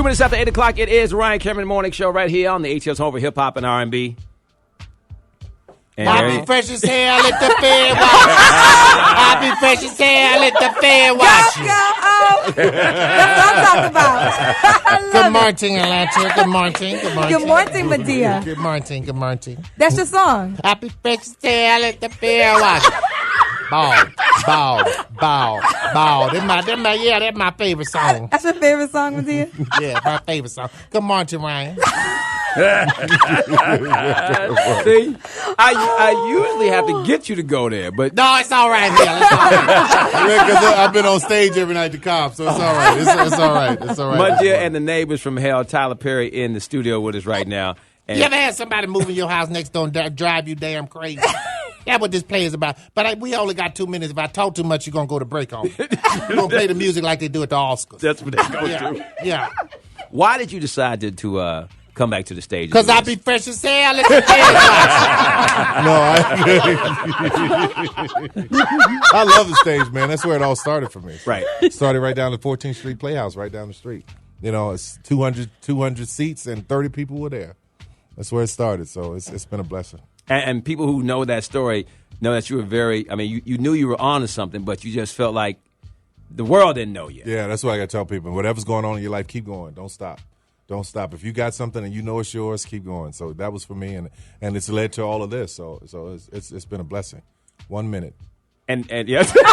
Minutes after 8 o'clock, it is Ryan Cameron Morning Show right here on the ATL's Home for Hip Hop and R&B. I be fresh as hell at the fair watch. I be fresh as hell at the fair watch. That's what I'm talking about. Good morning, Atlanta. Good morning. Good morning. Good morning, Medea. Good morning. Good morning. That's your song. I be fresh as hell at the fair watch. Bow. That's my favorite song. That's your favorite song, Medea? Yeah, my favorite song. Good morning, Ryan. See, I usually have to get you to go there, but no, it's all right, Neil. It's all right. Because I've been on stage every night to cop, so it's all right. It's all right. It's all right. Muddia and the neighbors from hell, Tyler Perry, in the studio with us right now. And you ever had somebody move in your house next door and drive you damn crazy? That's what this play is about. But we only got 2 minutes. If I talk too much, you're going to go to break on me. You're going to play the music like they do at the Oscars. That's what they go to. Yeah. Why did you decide to come back to the stage? Because I be fresh as hell at the I love the stage, man. That's where it all started for me. Right. It started right down the 14th Street Playhouse, right down the street. You know, it's 200 seats and 30 people were there. That's where it started. So it's been a blessing. And people who know that story know that you were very, I mean, you knew you were on to something, but you just felt like the world didn't know yet. Yeah, that's what I got to tell people. Whatever's going on in your life, keep going. Don't stop. Don't stop. If you got something and you know it's yours, keep going. So that was for me, and it's led to all of this. So it's been a blessing. 1 minute. And yes. That's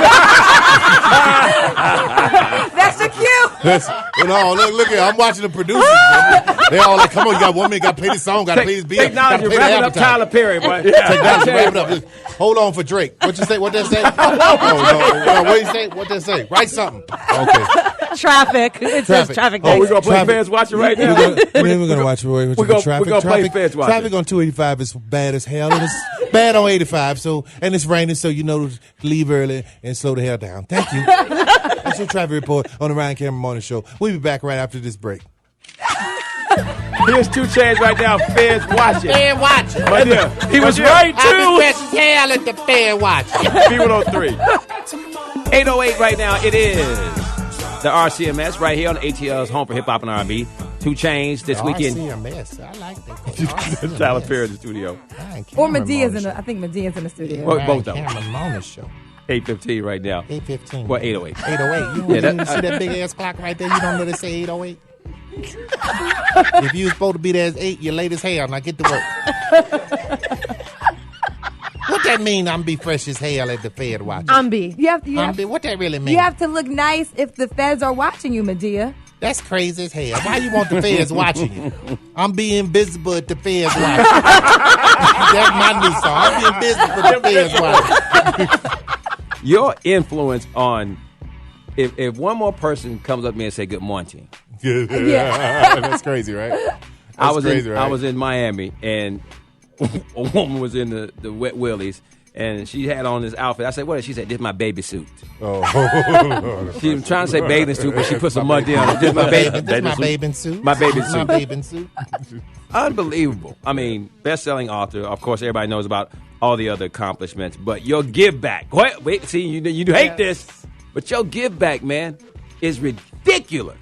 the cue. Look here. I'm watching the producers. They all like, come on, you got 1 minute, got to play this song, got to play this beat. Technology wrapping up Tyler Perry, boy. Technology wrapping up. Hold on for Drake. What you say? What they say? No, what you say? What they say? Write something. Okay. Traffic. It says traffic. Oh, we're going to play Fans Watching right now? We're going to watch Traffic. We're going to play Fans Watching. Traffic on 285 is bad as hell, and it's bad on 85, and it's raining, so you know to leave early and slow the hell down. Thank you. That's your traffic report on the Ryan Cameron Morning Show. We'll be back right after this break. Here's 2 Chainz right now. Fans Watching. Fair watching. He was right, too. I be fresh as hell at the fair watching. B103. 808 right now. It is the RCMS right here on ATL's Home for Hip Hop and R&B. 2 Chainz this weekend. RCMS. I like that. Tyler Perry in the studio. Or Medea's I think Medea's in the studio. Both of them. Cameron Morning Show. 8:15 right now. 8:15. Well, 808. 808. You see that big ass clock right there? You don't know they say 808? If you was supposed to be there at 8, you're late as hell. Now get to work. What that mean? I'm be fresh as hell at the Fed watching. What that really mean? You have to look nice if the feds are watching you, Medea. That's crazy as hell. Why you want the feds watching you? I'm being invisible at the feds watching. That's my new song. I'm being invisible at the feds watching. Your influence on, if one more person comes up to me and say good morning. Yeah. That's crazy, right? I was in Miami, and a woman was in the Wet Willies, and she had on this outfit. I said, what? She said, this is my baby suit. Oh. She was trying to say bathing suit, but she put some mud on it. This is my bathing suit. My bathing suit. My bathing suit. Unbelievable. I mean, best-selling author. Of course, everybody knows about all the other accomplishments, but your give back. Wait, see, you hate this, but your give back, man, is ridiculous.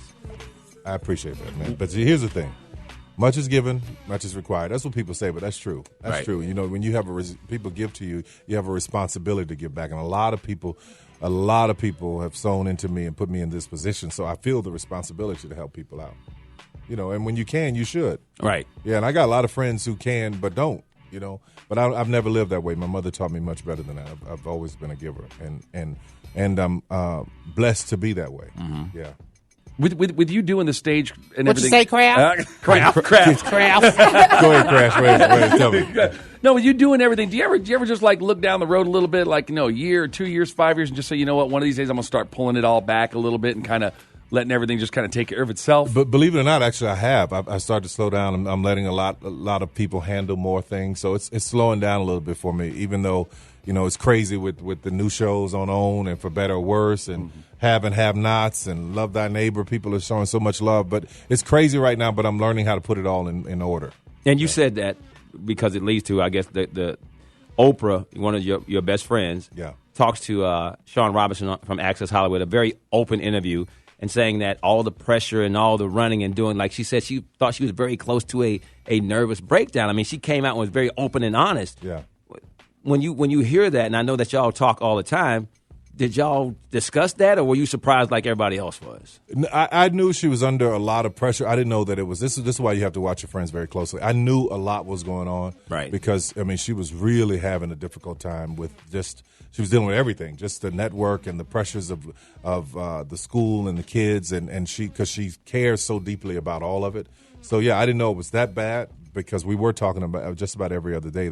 I appreciate that, man. But see, here's the thing. Much is given, much is required. That's what people say, but that's true. That's right. true. You know, when you have people give to you, you have a responsibility to give back. And a lot of people have sown into me and put me in this position, so I feel the responsibility to help people out. You know, and when you can, you should. Right. Yeah, and I got a lot of friends who can but don't, you know. But I've never lived that way. My mother taught me much better than that. I've always been a giver, and I'm blessed to be that way. Mm-hmm. Yeah. With you doing the stage and What you everything. say, Kraft? Kraft. Kraft. Go ahead, Crash. Wait, tell me. No, with you doing everything, do you ever just like look down the road a little bit, like, a year, 2 years, 5 years, and just say, you know what, one of these days I'm going to start pulling it all back a little bit and kind of letting everything just kind of take care of itself? But believe it or not, actually, I have. I started to slow down. I'm letting a lot of people handle more things, so it's slowing down a little bit for me. Even though it's crazy with the new shows on OWN and For Better or Worse and Have and Have Nots and Love Thy Neighbor. People are showing so much love, but it's crazy right now. But I'm learning how to put it all in order. And you said that because it leads to, I guess, the Oprah, one of your best friends, talks to Sean Robinson from Access Hollywood, a very open interview, and saying that all the pressure and all the running and doing, like she said, she thought she was very close to a nervous breakdown. I mean, she came out and was very open and honest. Yeah. When you hear that, and I know that y'all talk all the time, did y'all discuss that, or were you surprised like everybody else was? I knew she was under a lot of pressure. I didn't know that it was. This is why you have to watch your friends very closely. I knew a lot was going on, right? Because she was really having a difficult time with she was dealing with everything, just the network and the pressures of the school and the kids, and because she cares so deeply about all of it. So yeah, I didn't know it was that bad because we were talking about just about every other day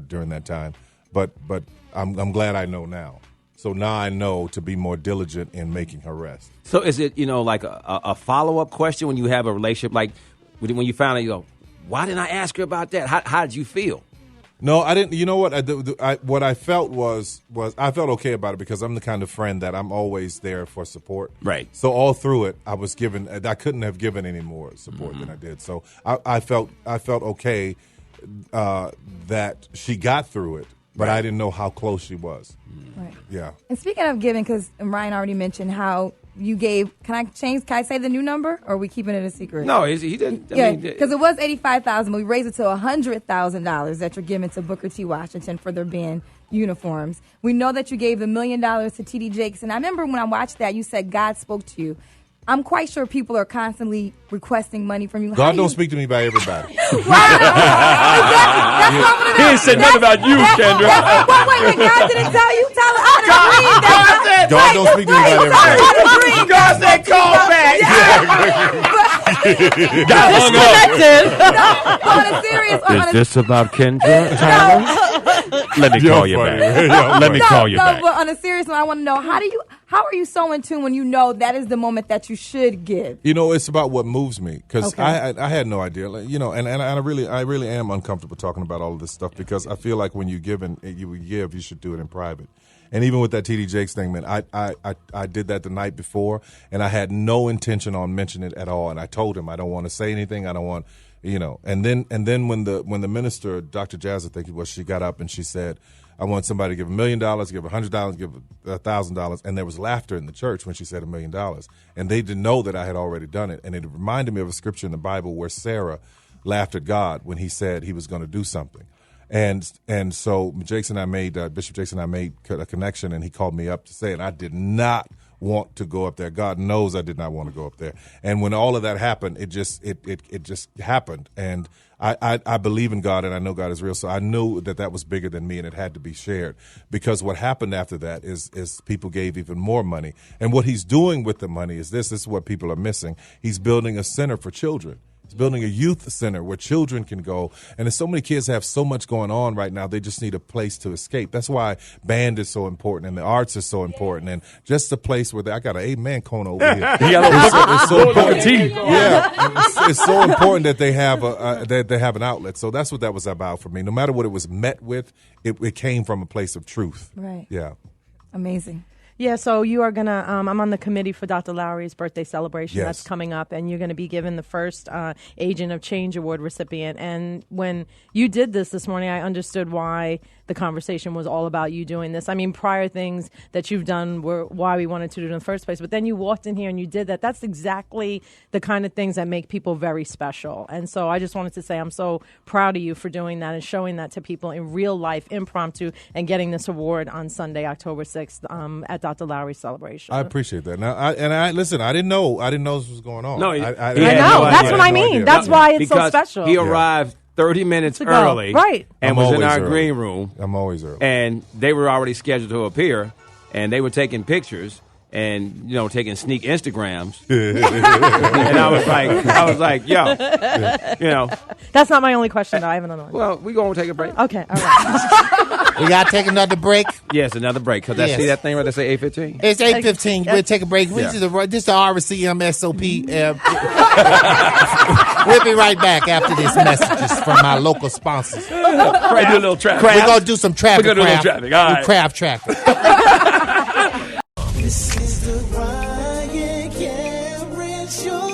during that time. But I'm glad I know now. So now I know to be more diligent in making her rest. So is it, like a follow-up question when you have a relationship? Like when you found out, you go, why didn't I ask her about that? How did you feel? No, I didn't. You know what? What I felt was I felt okay about it because I'm the kind of friend that I'm always there for support. Right. So all through it, I couldn't have given any more support than I did. So I felt okay that she got through it. But I didn't know how close she was. Right. Yeah. And speaking of giving, because Ryan already mentioned how you gave, can I say the new number, or are we keeping it a secret? No, he didn't. Because it was $85,000, but we raised it to $100,000 that you're giving to Booker T. Washington for their band uniforms. We know that you gave $1 million to T.D. Jakes, and I remember when I watched that, you said God spoke to you. I'm quite sure people are constantly requesting money from you. God don't speak to me by everybody. That's what I'm gonna He ain't said nothing about you, Kendra. Wait, God didn't tell you? Tell her. I God don't speak to me by everybody. God said call back. Disconnected. On a serious, Is this about Kendra, Tyler? Let me call you back. Let me call you back. But on a serious note, I want to know how are you so in tune when you know that is the moment that you should give? It's about what moves me because Okay. I had no idea. And I really am uncomfortable talking about all of this stuff because I feel like when you give you should do it in private. And even with that T.D. Jakes thing, man, I did that the night before, and I had no intention on mentioning it at all. And I told him I don't want to say anything. I don't want, And then when the minister, Dr. Jazz, I think it was, she got up and she said, I want somebody to give $1 million, give $100, give $1,000, and there was laughter in the church when she said $1 million, and they didn't know that I had already done it. And it reminded me of a scripture in the Bible where Sarah laughed at God when He said He was going to do something. And so Bishop Jakes and I made a connection, and he called me up to say it. I did not want to go up there. God knows I did not want to go up there. And when all of that happened, it just happened. And I believe in God, and I know God is real. So I knew that was bigger than me, and it had to be shared. Because what happened after that is people gave even more money. And what He's doing with the money is this is what people are missing. He's building a center for children. He's building a youth center where children can go. And there's so many kids have so much going on right now, they just need a place to escape. That's why band is so important and the arts is so important. And just a place where I got an amen cone over here. It's so important. Yeah, it's so important that they have an outlet. So that's what that was about for me. No matter what it was met with, it came from a place of truth. Right. Yeah. Amazing. Yeah, so you are going to, I'm on the committee for Dr. Lowry's birthday celebration. Yes. That's coming up, and you're going to be given the first Agent of Change Award recipient. And when you did this morning, I understood why the conversation was all about you doing this. I mean, prior things that you've done were why we wanted to do it in the first place. But then you walked in here and you did that. That's exactly the kind of things that make people very special. And so I just wanted to say I'm so proud of you for doing that and showing that to people in real life, impromptu, and getting this award on Sunday, October 6th at Dr. Lowry's celebration. I appreciate that. Now, listen, I didn't know this was going on. No, I know. That's what I mean. That's why it's so because special. He arrived 30 minutes To go. early, Right. and I'm was in always our early. green room. I'm always early. And they were already scheduled to appear, and they were taking pictures. and taking sneak Instagrams. And I was like, yo, That's not my only question, though. I have another one. well, we gonna take a break. Okay, all right. We got to take another break. Yes, another break. Because I Yes. see that thing where they say 8:15. It's 8:15. We'll take a break. Yeah. This is the RCM SOP. We'll be right back after these messages from my local sponsors. We're going to do a little traffic. We're going to do some traffic. We're gonna do a little craft. traffic. All right. Do craft traffic. This is the Ryan Cameron Show.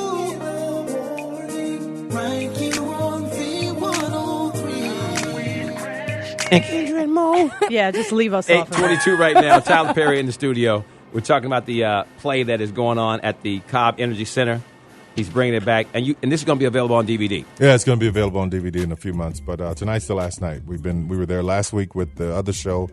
Right here on V103. Yeah, just leave us off. 8:22 right now. Tyler Perry in the studio. We're talking about the play that is going on at the Cobb Energy Center. He's bringing it back, and this is going to be available on DVD. Yeah, it's going to be available on DVD in a few months. But tonight's the last night. We were there last week with the other show.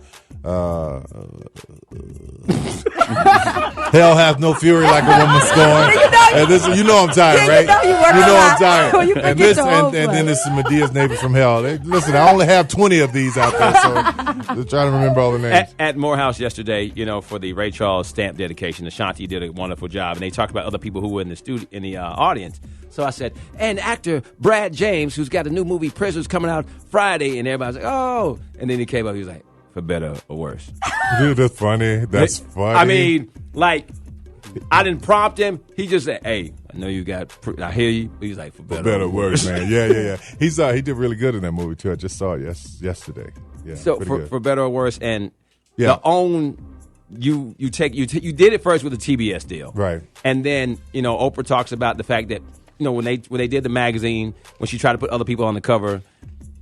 Hell hath no fury like a woman scorned. And this, I'm tired, right? I'm tired. You And forget the whole and then play. this is Medea's Neighbor from Hell. Listen, I only have 20 of these out there, so I'm trying to remember all the names. At Morehouse yesterday, for the Ray Charles stamp dedication, Ashanti did a wonderful job, and they talked about other people who were in the studio, in the audience. So I said, and actor Brad James, who's got a new movie, Prisoners, coming out Friday, and everybody's like, oh, and then he came up, he was like, for better or worse. Dude, that's funny. That's funny. I mean, I didn't prompt him. He just said, hey, I know you got, I hear you. He's like, for better or worse. man. Yeah. He did really good in that movie too. I just saw it yesterday. Yeah. So pretty good. for better or worse, and Yeah. the own you did it first with a TBS deal, Right. And then Oprah talks about the fact that when they did the magazine, when she tried to put other people on the cover,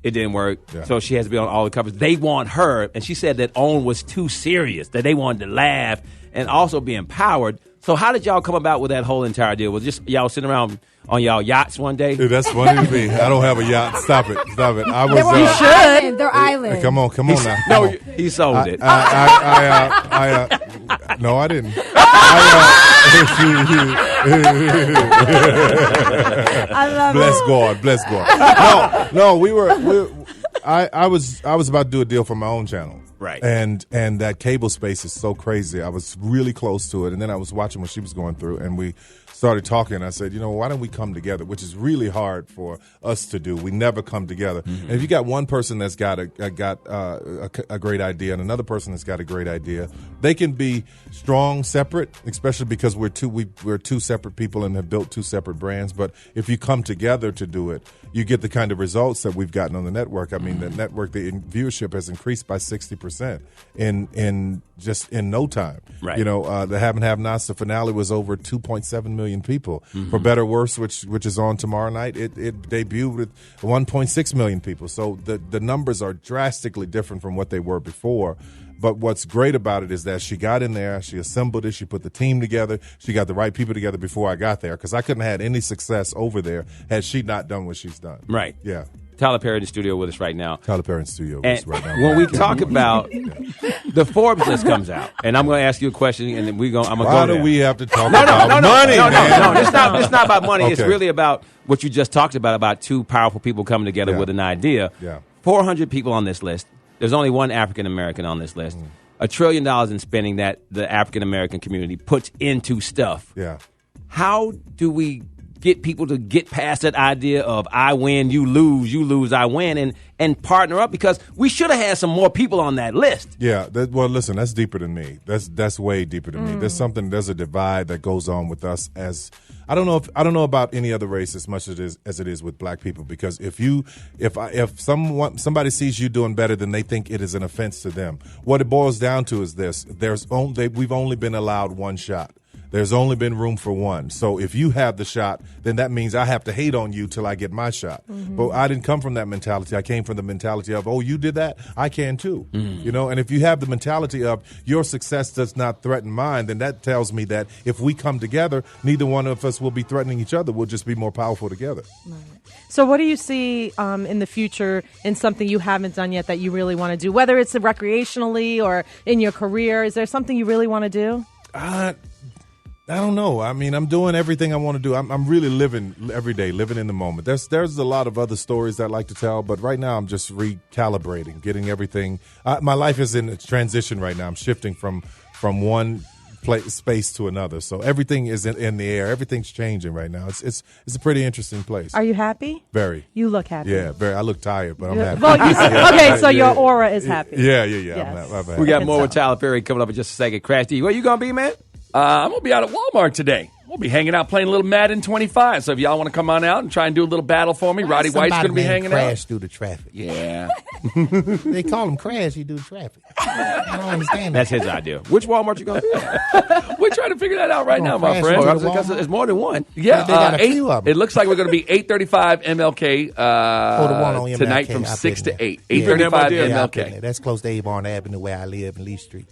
it didn't work. Yeah. So she has to be on all the covers. They want her, and she said that OWN was too serious, that they wanted to laugh and also be empowered. So how did y'all come about with that whole entire deal? Was it just y'all sitting around on y'all yachts one day? Dude, that's funny to me. I don't have a yacht. Stop it. I was. They're island. They're island. Come on now. No, he sold it. No, I didn't. I love Bless God. No, I was about to do a deal for my own channel. Right. And that cable space is so crazy. I was really close to it, and then I was watching what she was going through, and we started talking. I said, why don't we come together, which is really hard for us to do. We never come together. Mm-hmm. And if you got one person that's got a great idea and another person that's got a great idea, they can be strong separate, especially because we're two separate people and have built two separate brands. But if you come together to do it, you get the kind of results that we've gotten on the network. I mean, the network, the viewership has increased by 60% in no time. Right. The Have and Have Nots, the finale was over 2.7 million people. Mm-hmm. For Better or Worse, which is on tomorrow night, it debuted with 1.6 million people. So the numbers are drastically different from what they were before. But what's great about it is that she got in there, she assembled it, she put the team together, she got the right people together before I got there, because I couldn't have had any success over there had she not done what she's done. Right. Yeah. Tyler Perry in the studio with us right now. Tyler Perry in the studio with And us right now. when we talk about the Forbes list comes out, and I'm going to ask you a question, and then I'm going to go Why there. do we have to talk about money, man? No, it's not about money. It's Okay. really about what you just talked about two powerful people coming together Yeah. with an idea. Yeah. 400 people on this list. There's only one African American on this list. $1 trillion in spending that the African American community puts into stuff. Yeah. How do we get people to get past that idea of I win, you lose, I win, and partner up? Because we should have had some more people on that list. Yeah. Well, listen, that's deeper than me. That's way deeper than me. There's a divide that goes on with us as I don't know about any other race as much as it is with black people, because if somebody sees you doing better, then they think it is an offense to them. What it boils down to is this: we've only been allowed one shot. There's only been room for one. So if you have the shot, then that means I have to hate on you till I get my shot. Mm-hmm. But I didn't come from that mentality. I came from the mentality of, oh, you did that? I can too. Mm-hmm. And if you have the mentality of your success does not threaten mine, then that tells me that if we come together, neither one of us will be threatening each other. We'll just be more powerful together. Right. So what do you see in the future in something you haven't done yet that you really want to do, whether it's recreationally or in your career? Is there something you really want to do? I don't know. I mean, I'm doing everything I want to do. I'm really living every day, living in the moment. There's a lot of other stories that I like to tell, but right now I'm just recalibrating, getting everything. My life is in a transition right now. I'm shifting from one space to another. So everything is in the air. Everything's changing right now. It's a pretty interesting place. Are you happy? Very. You look happy. Yeah, very. I look tired, but I'm happy. Well, okay, so your aura is happy. Yeah. Yes. I'm happy. We got more with Tyler Perry coming up in just a second. Crash D, where you gonna be, man? I'm going to be out at Walmart today. We'll be hanging out playing a little Madden 25. So if y'all want to come on out and try and do a little battle for me, Roddy White's going to be hanging Crash out. through the traffic. Yeah. They call him Crash. He do traffic. I don't understand That's that. his idea. Which Walmart you going to? We're trying to figure that out right now, my Crash friend. through Because it's more than one. Yeah, They got a few of 'em. It looks like we're going to be 835 MLK Oh, the one on tonight MLK, from I've 6 been to 8. there. 835 Yeah, I've been MLK. there. That's close to Avon Avenue where I live in Lee Street.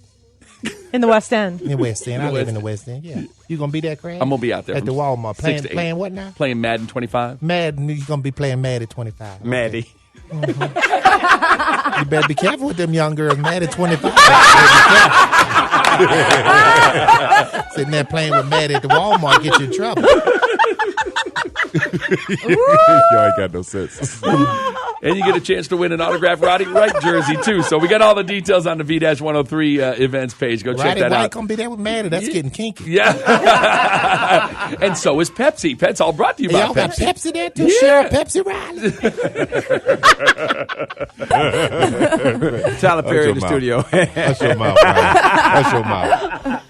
In the West End. In West End. I live in the West End, yeah. You going to be there, Crash? I'm going to be out there. At the from Walmart. 6 to 8. Playing what now? Playing Madden 25. Madden. You're going to be playing Madden 25. Maddie. You better be careful with them young girls. Madden 25. Sitting there playing with Madden at the Walmart get you in trouble. You ain't got no sense. And you get a chance to win an autographed Roddy White jersey, too. So we got all the details on the V-103 events page. Go check Roddy that White out. going to be there with Madden. That's getting kinky. Yeah. And so is Pepsi. Pet's all brought to you by Y'all got Pepsi. Pepsi there too? Yeah. Share Pepsi Riley. Tyler Perry in the mouth. studio. That's your mouth, man. That's your mouth.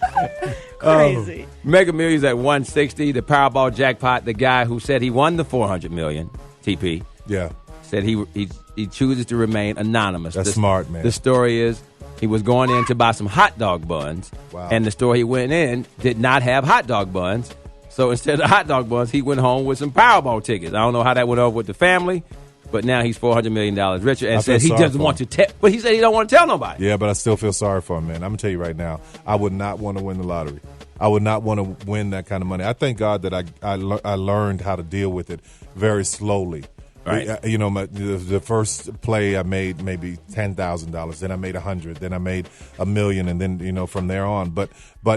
Crazy. Mega Millions at 160. The Powerball jackpot. The guy who said he won the $400 million, TP, Yeah. said he chooses to remain anonymous. That's smart, man. The story is he was going in to buy some hot dog buns, Wow. and the store he went in did not have hot dog buns. So instead of hot dog buns, he went home with some Powerball tickets. I don't know how that went over with the family, but now he's $400 million richer and I feel says he sorry doesn't for want him. to tell. But he said he don't want to tell nobody. Yeah, but I still feel sorry for him, man. I'm going to tell you right now, I would not want to win the lottery. I would not want to win that kind of money. I thank God that I learned how to deal with it very slowly. Right. You know, the first play I made maybe $10,000. Then I made $100,000. Then I made $1 million, and then from there on. But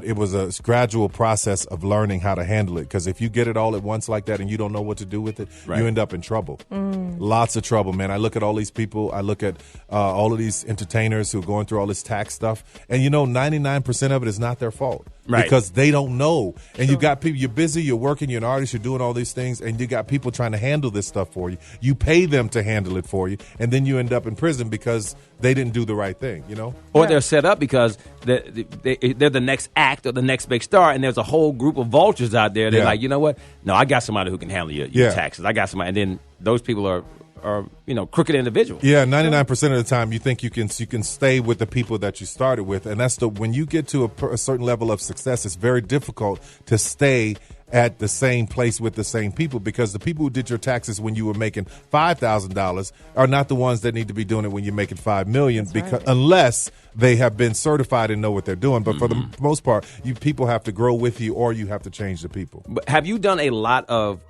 it was a gradual process of learning how to handle it. Because if you get it all at once like that and you don't know what to do with it, Right. you end up in trouble. Lots of trouble, man. I look at all these people. I look at all of these entertainers who are going through all this tax stuff, and 99% of it is not their fault. Right. Because they don't know. And you got people, you're busy, you're working, you're an artist, you're doing all these things, and you got people trying to handle this stuff for you. You pay them to handle it for you, and then you end up in prison because they didn't do the right thing, Or they're set up because they're the next act or the next big star, and there's a whole group of vultures out there. They're Yeah. like, you know what? No, I got somebody who can handle your Yeah. taxes. I got somebody, and then those people are crooked individuals. Yeah, 99% of the time you think you can stay with the people that you started with, and that's when you get to a certain level of success, it's very difficult to stay at the same place with the same people, because the people who did your taxes when you were making $5,000 are not the ones that need to be doing it when you're making $5 million, unless they have been certified and know what they're doing. But for the most part, people have to grow with you, or you have to change the people. But have you done a lot of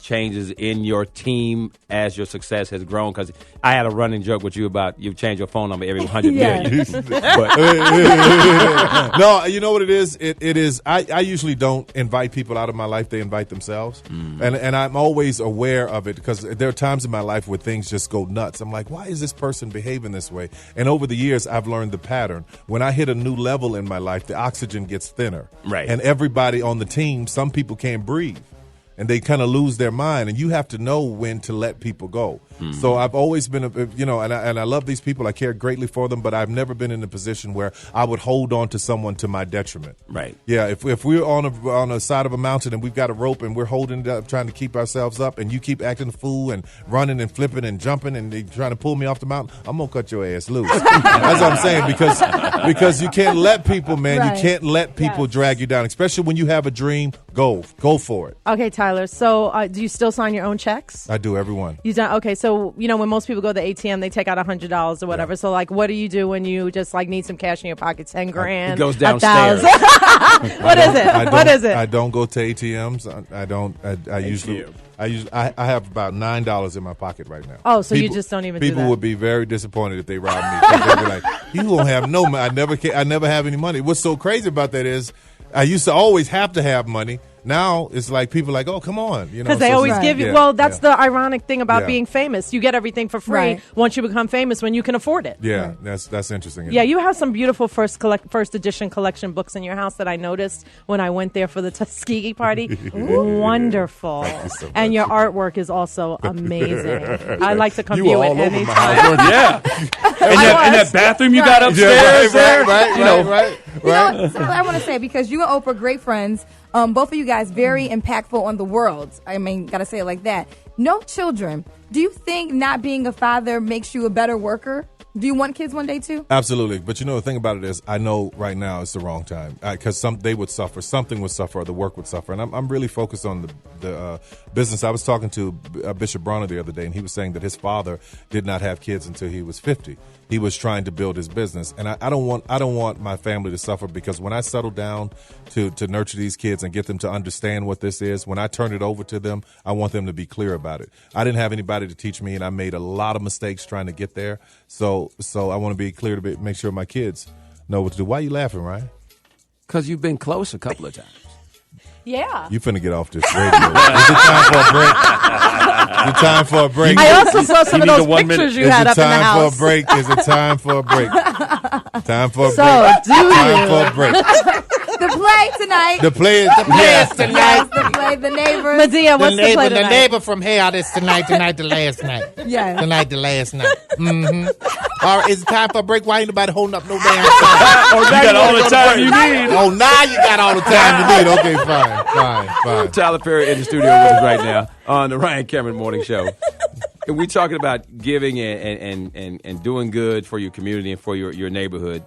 changes in your team as your success has grown? Because I had a running joke with you about you change your phone number every 100 Yeah. million. But No, you know what it is? It is. I usually don't invite people out of my life. They invite themselves, and I'm always aware of it, because there are times in my life where things just go nuts. I'm like, why is this person behaving this way? And over the years, I've learned the pattern. When I hit a new level in my life, the oxygen gets thinner, Right. And everybody on the team, some people can't breathe, and they kind of lose their mind, and you have to know when to let people go. So I've always been, and I love these people. I care greatly for them, but I've never been in a position where I would hold on to someone to my detriment. Right. Yeah. If we're on a side of a mountain and we've got a rope and we're holding it up, trying to keep ourselves up, and you keep acting a fool and running and flipping and jumping and they trying to pull me off the mountain, I'm gonna cut your ass loose. That's what I'm saying, because you can't let people, man. Right. You can't let people drag you down, especially when you have a dream. Go for it. Okay, Tyler. So do you still sign your own checks? I do, everyone. You done? Okay, so when most people go to the ATM, they take out $100 or whatever. Yeah. So what do you do when you just need some cash in your pocket? 10 grand. it goes 1,000? downstairs. What is it? What is it? I don't go to ATMs. I don't. I usually. I have about $9 in my pocket right now. Oh, so you just don't even do People that. would be very disappointed if they robbed me. 'Cause they'd be like, "You won't have no money. I never have any money." What's so crazy about that is, I used to always have to have money. Now it's like people are like, oh, come on, you know, Because they so always it's- give you. Yeah, Well, that's yeah. the ironic thing about Yeah. being famous. You get everything for free Right. once you become famous when you can afford it. Yeah, that's interesting. Yeah, you have some beautiful first edition collection books in your house that I noticed when I went there for the Tuskegee party. Wonderful. Thank you so much. And your artwork is also amazing. I like to come You view were it all over my anytime. house, weren't you? Yeah. and that bathroom you got Right. upstairs there. right, you know, right. You know, so I want to say, because you and Oprah, great friends, both of you guys very impactful on the world. I mean, gotta say it like that. No children. Do you think not being a father makes you a better worker? Do you want kids one day too? Absolutely, but you know the thing about it is, I know right now it's the wrong time because they would suffer, something would suffer, or the work would suffer, and I'm really focused on the business. I was talking to Bishop Bronner the other day, and he was saying that his father did not have kids until he was 50. He was trying to build his business, and I don't want my family to suffer, because when I settle down to nurture these kids and get them to understand what this is, when I turn it over to them, I want them to be clear about it. I didn't have anybody to teach me, and I made a lot of mistakes trying to get there. So I want to be clear to make sure my kids know what to do. Why are you laughing, Ryan? Because you've been close a couple of times. Yeah. You finna get off this radio. Is it time for a break? Is it time for a break? I also saw some You of need those the 1 minute- pictures you Is had it up in the time house. for a break? Is it time for a break? Time for a So, break. do Time you? for a break. The play tonight. The players Yes, tonight. the play, the neighbors. Medea, what's the play the tonight? neighbor from hell. This tonight, the last night. Yes. Tonight, the last night. Mm-hmm. All right, is it time for a break? Why ain't nobody holding up no damn sign? you got all the time you need. Oh, now you got all the time you need. Okay, fine. Tyler Perry in the studio with us right now on the Ryan Cameron Morning Show. And we're talking about giving and doing good for your community and for your neighborhood.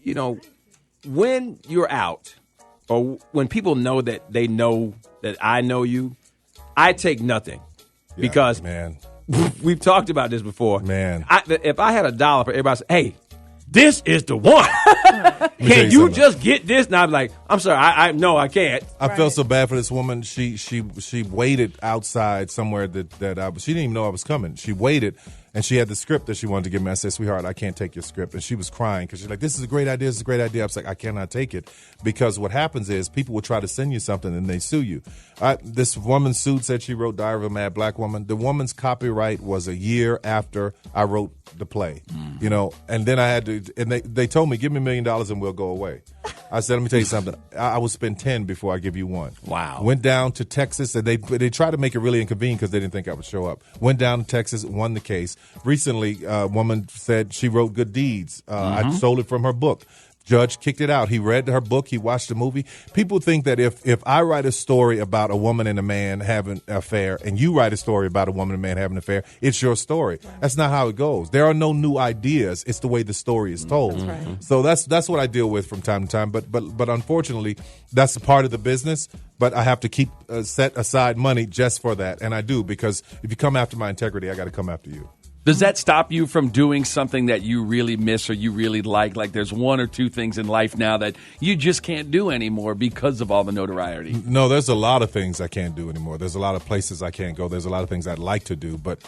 You know, when you're out, or when people know that they know that I know you, I take nothing. Because man, we've talked about this before. Man. If I had $1 for everybody, say, hey, this is the one. tell Can you you something. just get this? And I'm like, I'm sorry, I no, I can't. I felt so bad for this woman. She waited outside somewhere that she didn't even know I was coming. She waited, and she had the script that she wanted to give me. I said, sweetheart, I can't take your script. And she was crying because she's like, this is a great idea. This is a great idea. I was like, I cannot take it, because what happens is people will try to send you something and they sue you. This woman sued, said she wrote Diary of a Mad Black Woman. The woman's copyright was a year after I wrote the play, you know, and then I had to, and they told me, give me $1 million and we'll go away. I said, let me tell you something. I will spend 10 before I give you one. Wow. Went down to Texas, and they tried to make it really inconvenient because they didn't think I would show up. Went down to Texas, won the case. Recently, a woman said she wrote Good Deeds. I stole it from her book. Judge kicked it out. He read her book. He watched the movie. People think that if I write a story about a woman and a man having an affair, and you write a story about a woman and a man having an affair, it's your story. That's not how it goes. There are no new ideas. It's the way the story is told. So that's what I deal with from time to time. But unfortunately, that's a part of the business. But I have to keep set aside money just for that, and I do, because if you come after my integrity, I got to come after you. Does that stop you from doing something that you really miss or you really like? Like there's one or two things in life now that you just can't do anymore because of all the notoriety. No, there's a lot of things I can't do anymore. There's a lot of places I can't go. There's a lot of things I'd like to do, but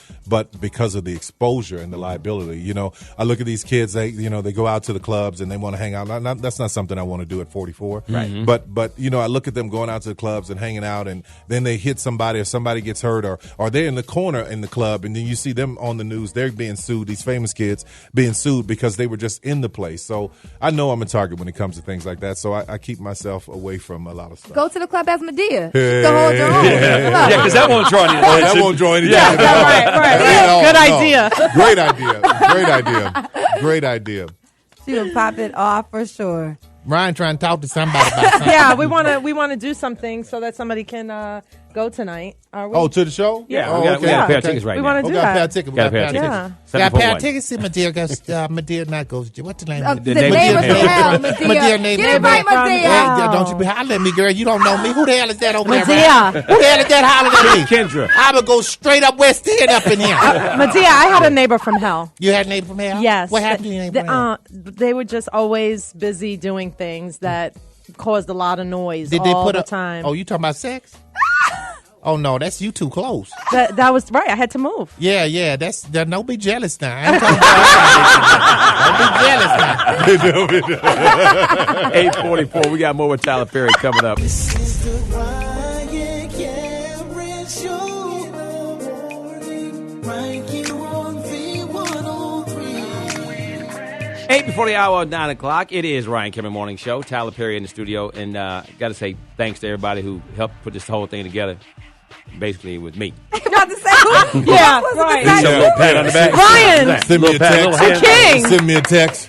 because of the exposure and the liability, you know, I look at these kids. They go out to the clubs and they want to hang out. That's not something I want to do at 44. Right. But you know, I look at them going out to the clubs and hanging out, and then they hit somebody, or somebody gets hurt, or they're in the corner in the club, and then you see them on the news. They're being sued. These famous kids being sued because they were just in the place. So I know I'm a target when it comes to things like that. So I keep myself away from a lot of stuff. Go to the club as Medea. To hold your own. Yeah, because that won't draw any attention. That won't draw any Yeah. attention. Good idea. Great idea. She would pop it off for sure. Ryan trying to talk to somebody about something. Yeah, we want to do something so that somebody can go tonight. Are we? Oh, to the show? Yeah, Oh, we got okay. a pair of Okay. tickets right We now. wanna do We got a pair that. of tickets. We Got a pair of tickets. Yeah. Got a pair 741. of tickets. See, Medea not goes. What's the name? The neighbors neighbors from from hell. Medea Medea. neighbors Get it from right, hell. Medea. Yeah. Don't you be hollering at me, girl. You don't know me. Who the hell is that over there? Medea. Ryan? Who the hell is that hollering at me? Kendra. I would go straight up West End up in here. Medea, I had a neighbor from hell. You had a neighbor from hell? Yes. What happened to your neighbor from hell? They were just always busy doing things that caused a lot of noise Did all they put the a time. Oh, you talking about sex? Oh no, that's you too close. That was right. I had to move. Yeah. Don't be jealous now. I ain't talking about don't be jealous now. 8:44. We got more with Tyler Perry coming up. This is the Ryan Cameron Show. Right here on V103. 8 before the hour of 9 o'clock. It is Ryan Cameron Morning Show. Tyler Perry in the studio. And got to say thanks to everybody who helped put this whole thing together. Basically, with me. About to say who? Yeah, Who right. was A little pat on the back. Ryan! Send me a text. King. Send me a text.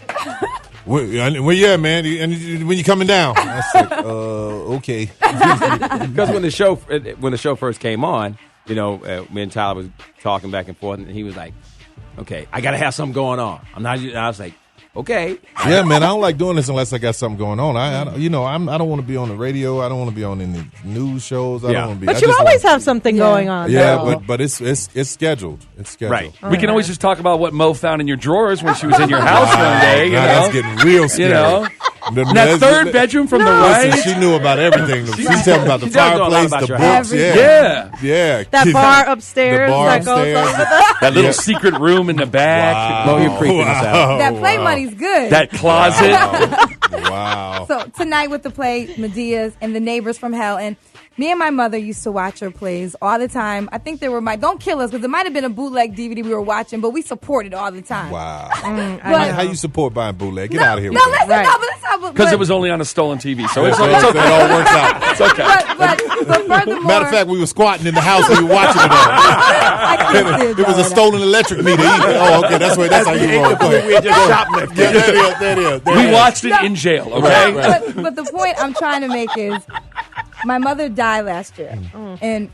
Where you at, man? And when you coming down? I said, okay. Because when the show first came on, me and Tyler was talking back and forth, and he was like, "Okay, I got to have something going on." I was like, "Okay." Yeah, man. I don't like doing this unless I got something going on. I don't want to be on the radio. I don't want to be on any news shows. I don't want to be. But you always have something going on. Yeah, though. but it's scheduled. It's scheduled. Right. We can always just talk about what Mo found in your drawers when she was in your house one day. You Now know, that's getting real scary. You know? The- that third bedroom from the Listen, right. she knew about everything. She telling about the She does know a lot fireplace, about the your books. house. Yeah. That bar upstairs The bar that goes upstairs. over the That little secret room in the back. Mo, you're creeping us out. That play money's good. That closet. Wow. So tonight with the play Medea's and the Neighbors from Hell, and me and my mother used to watch her plays all the time. I think they were don't kill us because it might have been a bootleg DVD we were watching, but we supported all the time. Wow. But, How you support buying bootleg? Get no, out of here. No, with that. listen, Right. no, but let's not. Because it was only on a stolen TV. So it's So okay. it all works out. It's okay. But furthermore, Matter of fact, we were squatting in the house and we were watching it all. I can't stand It was a that. stolen electric meter. Oh, okay. That's how you roll. Go ahead. We had just shoplifted. Yeah, that is. We watched it in jail, okay? But the point I'm trying to make is, my mother died last year, and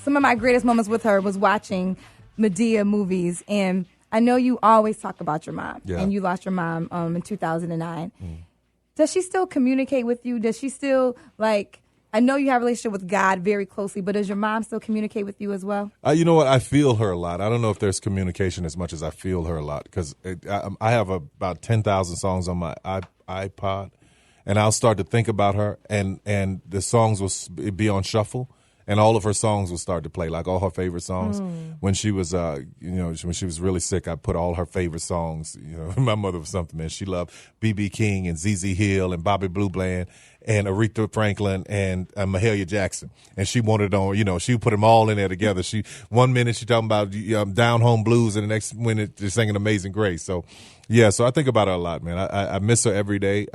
some of my greatest moments with her was watching Madea movies. And I know you always talk about your mom, and you lost your mom in 2009. Does she still communicate with you? Does she still I know you have a relationship with God very closely, but does your mom still communicate with you as well? You know what? I feel her a lot. I don't know if there's communication as much as I feel her a lot because I have about 10,000 songs on my iPod, and I'll start to think about her, and the songs will be on shuffle, and all of her songs will start to play, like all her favorite songs. When she was, when she was really sick, I put all her favorite songs. My mother was something, man. She loved B.B. King and Z.Z. Hill and Bobby Blue Bland and Aretha Franklin and Mahalia Jackson. And she wanted on, she put them all in there together. 1 minute she talking about Down Home Blues, and the next minute she's singing Amazing Grace. So, yeah, so I think about her a lot, man. I miss her every day.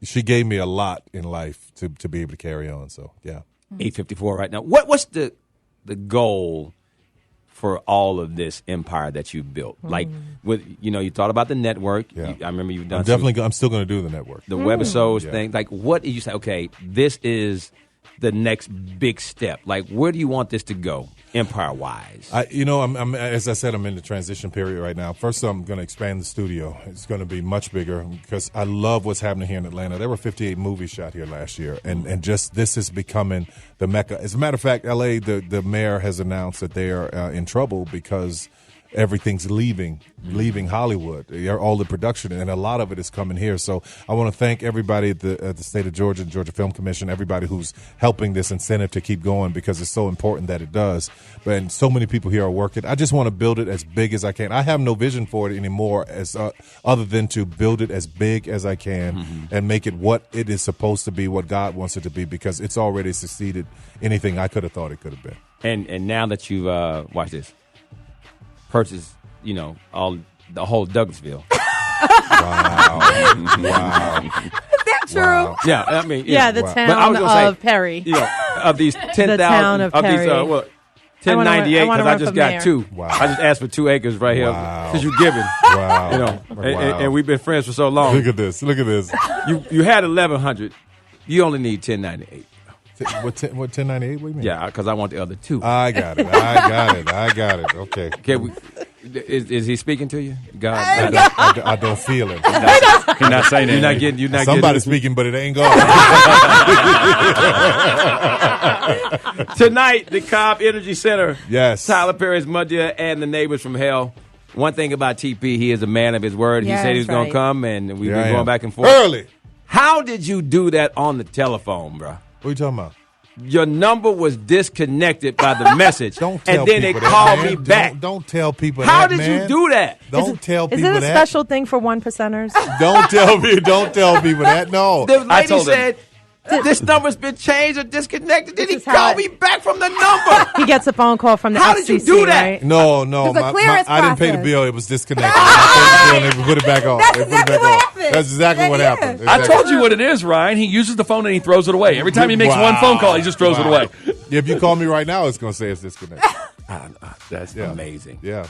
She gave me a lot in life to be able to carry on. So, yeah. 8:54 right now. What's the goal for all of this empire that you've built? Like, you thought about the network. Yeah. I remember you've done I'm still going to do the network. the webisodes thing. Like, what do you say? Okay, this is the next big step. Like, where do you want this to go, empire-wise? I'm as I said, I'm in the transition period right now. First, I'm going to expand the studio. It's going to be much bigger because I love what's happening here in Atlanta. There were 58 movies shot here last year, and just this is becoming the mecca. As a matter of fact, L.A. the mayor has announced that they are in trouble because everything's leaving Hollywood, all the production, and a lot of it is coming here. So I want to thank everybody at the state of Georgia and Georgia Film Commission, everybody who's helping this incentive to keep going because it's so important that it does. And so many people here are working. I just want to build it as big as I can. I have no vision for it anymore as other than to build it as big as I can and make it what it is supposed to be, what God wants it to be, because it's already succeeded anything I could have thought it could have been. And now that you've watch this, purchased, the whole Douglasville. Wow. Is that true? Wow. Yeah, I mean, Yeah, the But I was town gonna of Perry. of these 10,000, town of these Perry. 1098, I wanna because I run just for got mayor. 2. Wow. I just asked for 2 acres right here Wow. because you're giving. Wow. And we've been friends for so long. Look at this. You had 1,100. You only need 1098. What 1098? What do you mean? Yeah, because I want the other 2. I got it. Okay. Okay, is he speaking to you? God, I don't feel it. You're not saying you're not anything. getting. You're not Somebody's getting. speaking, but it ain't God. Tonight, the Cobb Energy Center. Yes. Tyler Perry's Madea and the Neighbors from Hell. One thing about TP, he is a man of his word. Yeah, he said he was that's going to right. come, and we've Here I been going am. back and forth. Early. How did you do that on the telephone, bro? What are you talking about? your number was disconnected by the message. Don't tell and then they people that, called man. me back. Don't tell people How that, did man. you do that? Don't tell people Is it a that. special thing for 1%ers? Don't tell people that. No. The I lady told him. said, this number's been changed or disconnected. Then he This is how called it- me back from the number. He gets a phone call from the How FCC, did you do that? right? No. There's a clearance I didn't pay the process. bill. It was disconnected. I paid the bill and they put it back on. That's They put it exactly back what on. happened. That's exactly what Yeah. happened. I Exactly. told you what it is, Ryan. He uses the phone and he throws it away. Every time he makes one Wow. phone call, he just throws it Wow. away. If you call me right now, it's going to say it's disconnected. That's Yeah. amazing. Yeah.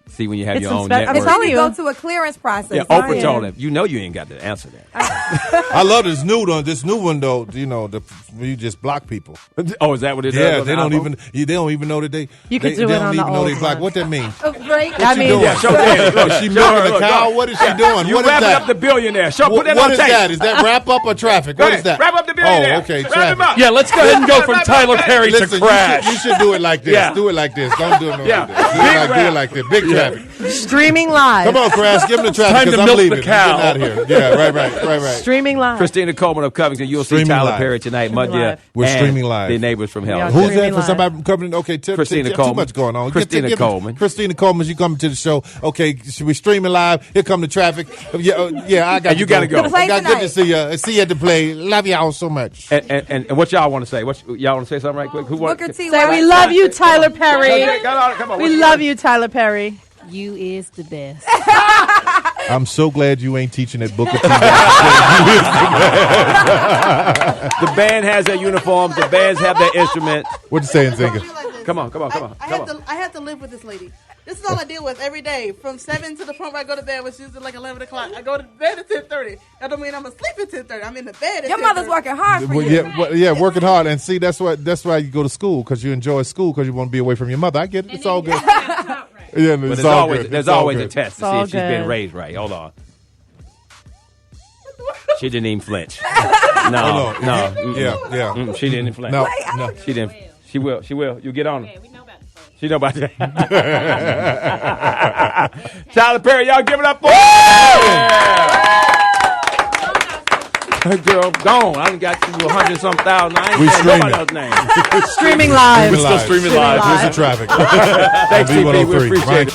See, when you have It's your some own spe- I'm network. telling You you. go to a clearance process. Yeah, Oprah Yeah. told him, you know you ain't got to answer that. I love this new one. This new one, though, you know, you just block people. Oh, is that what it is? Yeah, on they the don't iPhone? even they don't even know that they You could they, do they it don't on even the know they old block. one. What that mean? Right? I mean, doing? Yeah, show Daddy. Look, Is she show milking her, the cow? look. What is she doing? You What is wrapping that? up the billionaire. Show, put that What on is tape. that? Is that wrap up or traffic? Go What ahead. is that? Wrap up the billionaire. Oh, okay, Wrap him traffic. up. Yeah, let's go ahead and go from Wrap up, Tyler man. Perry Listen, to Crash. you should do it like this. Yeah. Do it like this. Don't do it Yeah. like this. Do Big it rap. like this. Big traffic. streaming live. Come on, Crash. Give him the time traffic to because I'm milk the leaving. cow. I'm getting out of here. Yeah, right. Streaming live. Christina Coleman of Covington. You'll see Streaming Tyler live. Perry tonight. Streaming Mudya live. We're and streaming live. The neighbors from hell. Yeah. Who's Streaming that for live. somebody coming? Okay, Christina too Coleman. much going on. Christina Coleman. Christina Coleman, you coming to the show? Okay, should we streaming live? Here come the traffic. Yeah, I got. And you gotta go. The play Good to tonight. see you. See you at the play. Love y'all so much. And what y'all want to say? Y'all want to say something right quick? Who want? Booker T. Say, Washington. we love you, Tyler Perry. Okay, come on. We love you, Tyler Perry. You is the best. I'm so glad you ain't teaching at Booker T. The band has their uniforms. The bands have their instruments. What you saying, Zinga? Come on. I had to live with this lady. This is all I deal with every day. From 7 to the point where I go to bed, which is usually like 11 o'clock. I go to bed at 10:30. That don't mean I'm asleep at 10:30. I'm in the bed at Your 10:30. mother's working hard for Well, you. yeah, working hard, and see that's why you go to school because you enjoy school because you want to be away from your mother. I get it. It's all good. Yeah, But it's there's all always good. there's It's all always good. a test to It's see all if she's been good. raised right. Hold on. She didn't even flinch. No. Yeah. She didn't flinch. No. She didn't. She will. You get on her. She know about that. Tyler Perry, y'all give it up for her girl gone. I done got you 100-some thousand. I ain't We saying nobody streaming. else's name. Streaming live. Streaming live. Streaming live. Here's the traffic. Thanks, CP. We B103. appreciate Right. it.